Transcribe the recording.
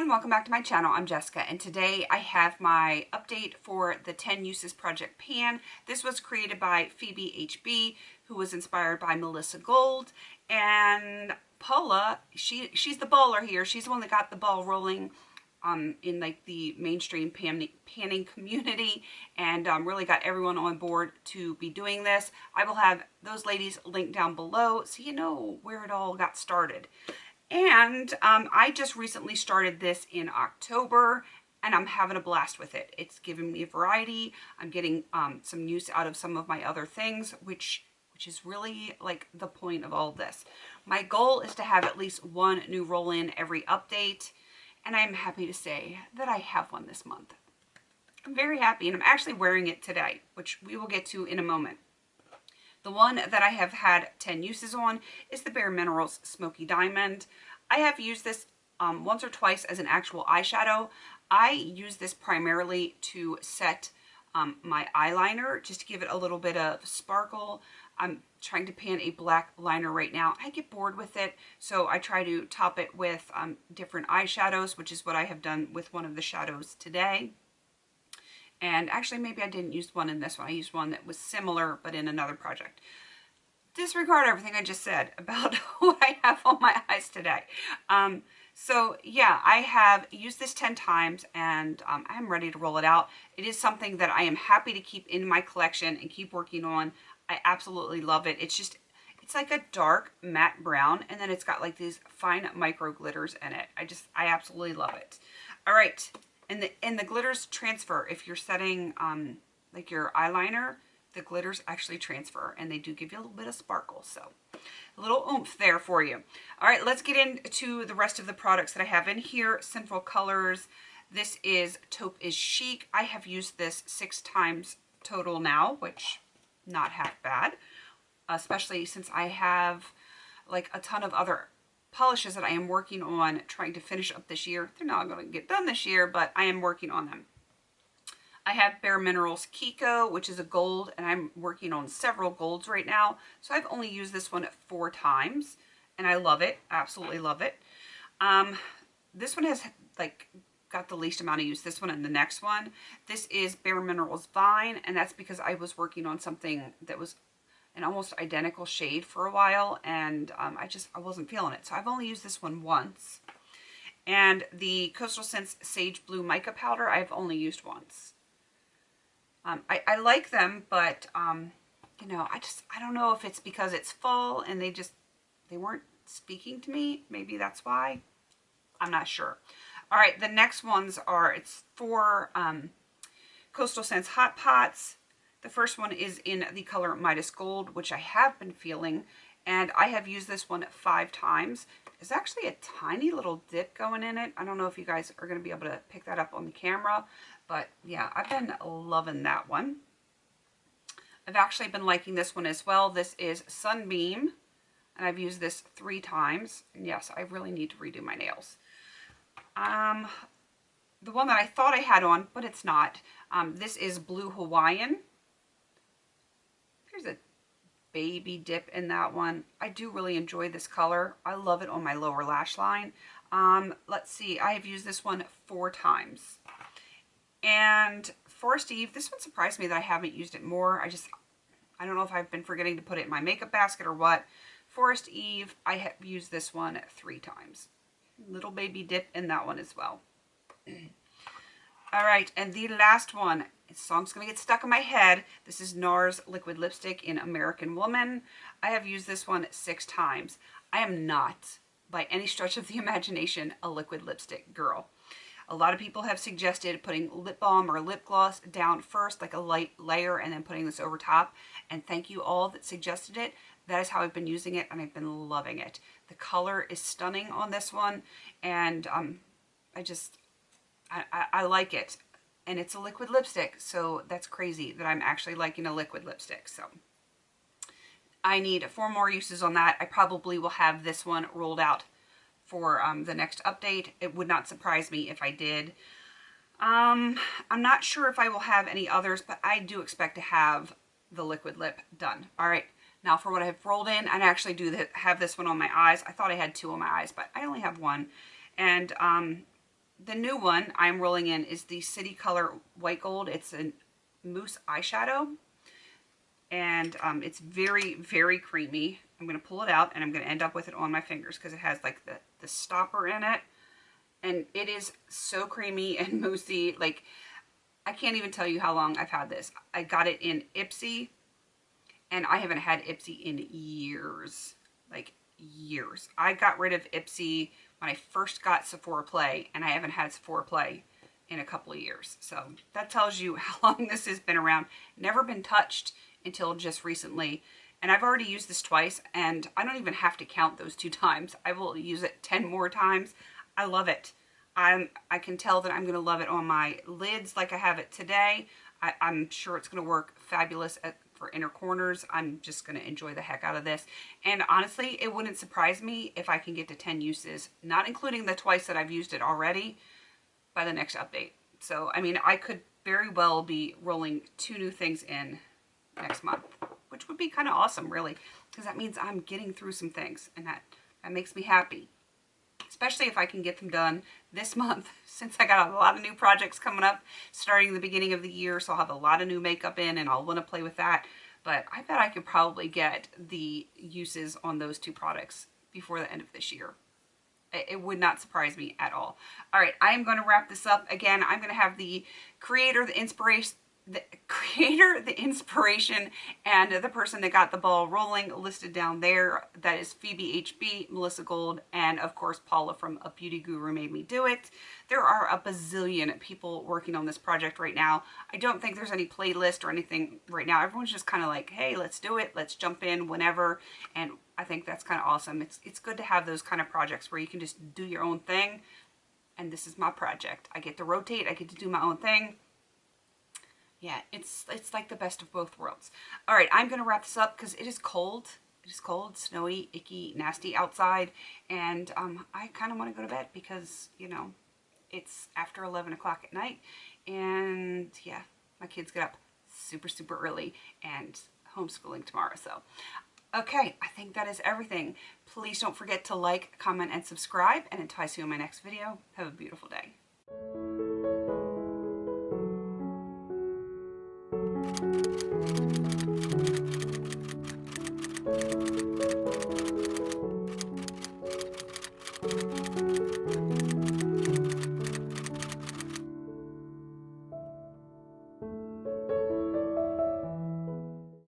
everyone, welcome back to my channel. I'm Jessica, and today I have my update for the 10 Uses Project Pan. This was created by Phoebe HB, who was inspired by Melissa Gold, and Paula, she's the baller here. She's the one that got the ball rolling in like the mainstream panning community, and really got everyone on board to be doing this. I will have those ladies linked down below so you know where it all got started. And I just recently started this in October, and I'm having a blast with it. It's giving me a variety. I'm getting some use out of some of my other things, which is really like the point of all of this. My goal is to have at least one new roll-in every update, and I'm happy to say that I have one this month. I'm very happy, and I'm actually wearing it today, which we will get to in a moment. The one that I have had 10 uses on is the Bare Minerals Smoky Diamond. I have used this once or twice as an actual eyeshadow. I use this primarily to set my eyeliner, just to give it a little bit of sparkle. I'm trying to pan a black liner right now. I get bored with it, so I try to top it with different eyeshadows, which is what I have done with one of the shadows today. And actually, maybe I didn't use one in this one. I used one that was similar, but in another project. Disregard everything I just said about what I have on my eyes today. So yeah, I have used this 10 times, and I'm ready to roll it out. It is something that I am happy to keep in my collection and keep working on. I absolutely love it. It's like a dark matte brown, and then it's got like these fine micro glitters in it. I absolutely love it. All right. And the glitters transfer. If you're setting like your eyeliner, the glitters actually transfer, and they do give you a little bit of sparkle. So a little oomph there for you. All right, let's get into the rest of the products that I have in here. Sinful Colors. This is Taupe is Chic. I have used this 6 times total now, which not half bad, especially since I have like a ton of other polishes that I am working on trying to finish up this year. They're not going to get done this year, but I am working on them. I have Bare Minerals Kiko, which is a gold, and I'm working on several golds right now. So I've only used this one 4 times, and I love it. Absolutely love it. This one has like got the least amount of use, this one and the next one. This is Bare Minerals Vine, and that's because I was working on something that was an almost identical shade for a while, and I wasn't feeling it. So I've only used this one once. And the Coastal Scents Sage Blue Mica Powder, I've only used once. I like them, but you know, I don't know if it's because it's fall and they weren't speaking to me. Maybe that's why. I'm not sure. All right, the next ones are, it's 4 Coastal Scents Hot Pots. The first one is in the color Midas Gold, which I have been feeling, and I have used this one 5 times. There's actually a tiny little dip going in it. I don't know if you guys are going to be able to pick that up on the camera, but yeah, I've been loving that one. I've actually been liking this one as well. This is Sunbeam, and I've used this 3 times. And yes, I really need to redo my nails. The one that I thought I had on, but it's not. This is Blue Hawaiian. There's a baby dip in that one. I do really enjoy this color. I love it on my lower lash line. Let's see, I have used this one 4 times. And Forest Eve, this one surprised me that I haven't used it more. I don't know if I've been forgetting to put it in my makeup basket or what. Forest Eve, I have used this one 3 times. Little baby dip in that one as well. All right, and the last one, this song's going to get stuck in my head. This is NARS Liquid Lipstick in American Woman. I have used this one 6 times. I am not, by any stretch of the imagination, a liquid lipstick girl. A lot of people have suggested putting lip balm or lip gloss down first, like a light layer, and then putting this over top. And thank you all that suggested it. That is how I've been using it, and I've been loving it. The color is stunning on this one, and I like it. And it's a liquid lipstick, so that's crazy that I'm actually liking a liquid lipstick. So I need 4 more uses on that. I probably will have this one rolled out for the next update. It would not surprise me if I did. I'm not sure if I will have any others, but I do expect to have the liquid lip done. All right, now for what I've rolled in, I actually do have this one on my eyes. I thought I had 2 on my eyes, but I only have 1. And the new one I'm rolling in is the City Color White Gold. It's a mousse eyeshadow, and it's very, very creamy. I'm going to pull it out, and I'm going to end up with it on my fingers because it has like the stopper in it, and it is so creamy and moussey. Like, I can't even tell you how long I've had this. I got it in Ipsy, and I haven't had Ipsy in years. Like, years. I got rid of Ipsy when I first got Sephora Play, and I haven't had Sephora Play in a couple of years. So that tells you how long this has been around. Never been touched until just recently. And I've already used this twice, and I don't even have to count those 2 times. I will use it 10 more times. I love it. I can tell that I'm going to love it on my lids like I have it today. I'm sure it's going to work fabulous for inner corners. I'm just going to enjoy the heck out of this. And honestly, it wouldn't surprise me if I can get to 10 uses, not including the twice that I've used it already, by the next update. So, I mean, I could very well be rolling 2 new things in next month, which would be kind of awesome, really, because that means I'm getting through some things, and that makes me happy. Especially if I can get them done this month, since I got a lot of new projects coming up starting the beginning of the year, so I'll have a lot of new makeup in, and I'll want to play with that. But I bet I could probably get the uses on those 2 products before the end of this year. It would not surprise me at all. All right, I am going to wrap this up. Again, I'm going to have the creator, the inspiration, and the person that got the ball rolling listed down there. That is Phoebe HB, Melissa Gold, and of course Paula from A Beauty Guru Made Me Do It. There are a bazillion people working on this project right now. I don't think there's any playlist or anything right now. Everyone's just kind of like, hey, let's do it. Let's jump in whenever. And I think that's kind of awesome. It's good to have those kind of projects where you can just do your own thing. And this is my project. I get to rotate. I get to do my own thing. Yeah, it's like the best of both worlds. All right, I'm going to wrap this up because it is cold. It is cold, snowy, icky, nasty outside. And I kind of want to go to bed because, you know, it's after 11 o'clock at night. And yeah, my kids get up super, super early and homeschooling tomorrow. So, okay, I think that is everything. Please don't forget to like, comment, and subscribe. And until I see you in my next video, have a beautiful day.